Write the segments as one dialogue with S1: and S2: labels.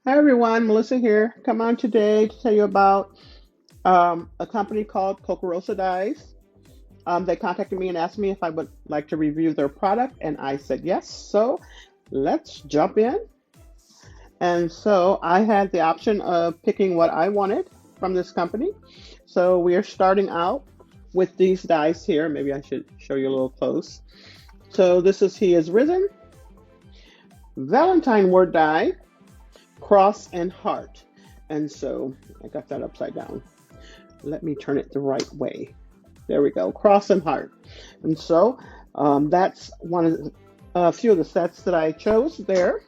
S1: Hi everyone, Melissa here. Come on today to tell you about a company called Kokorosa Dyes. They contacted me and asked me if I would like to review their product, and I said yes. So let's jump in. And so I had the option of picking what I wanted from this company. So we are starting out with these dyes here. Maybe I should show you a little close. So this is He Is Risen, Valentine word dye, cross and heart. And so I got that upside down. Let me turn it the right way. There we go, cross and heart. And so that's one of a few of the sets that I chose there.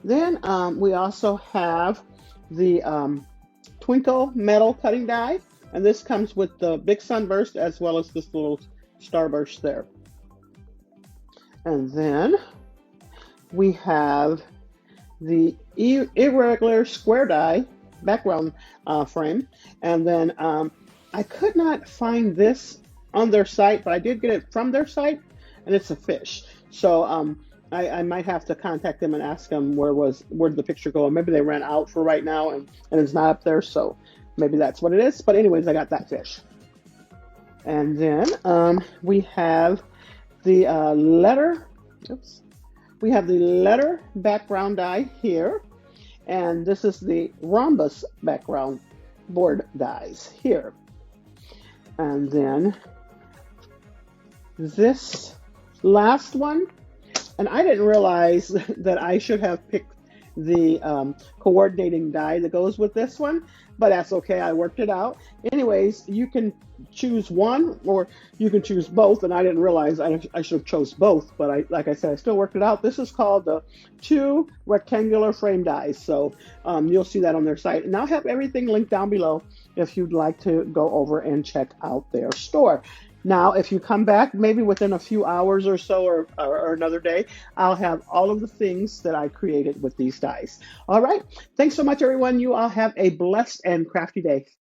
S1: Then we also have the Twinkle Metal Cutting Die, and this comes with the big sunburst as well as this little starburst there. And then we have the irregular square die background frame, and then I could not find this on their site, but I did get it from their site, and it's a fish. So I might have to contact them and ask them where did the picture go, and maybe they ran out for right now and it's not up there, so maybe that's what it is. But anyways, I got that fish. And then we have the letter. Oops. We have the letter background die here, and this is the rhombus background board dies here. And then this last one, and I didn't realize that I should have picked the coordinating die that goes with this one, but that's okay, I worked it out. Anyways, you can choose one or you can choose both, and I didn't realize I should have chose both, but like I said, I still worked it out. This is called the 2 rectangular frame dies, so you'll see that on their site, and I'll have everything linked down below if you'd like to go over and check out their store. Now, if you come back, maybe within a few hours or so, or another day, I'll have all of the things that I created with these dies. All right. Thanks so much, everyone. You all have a blessed and crafty day.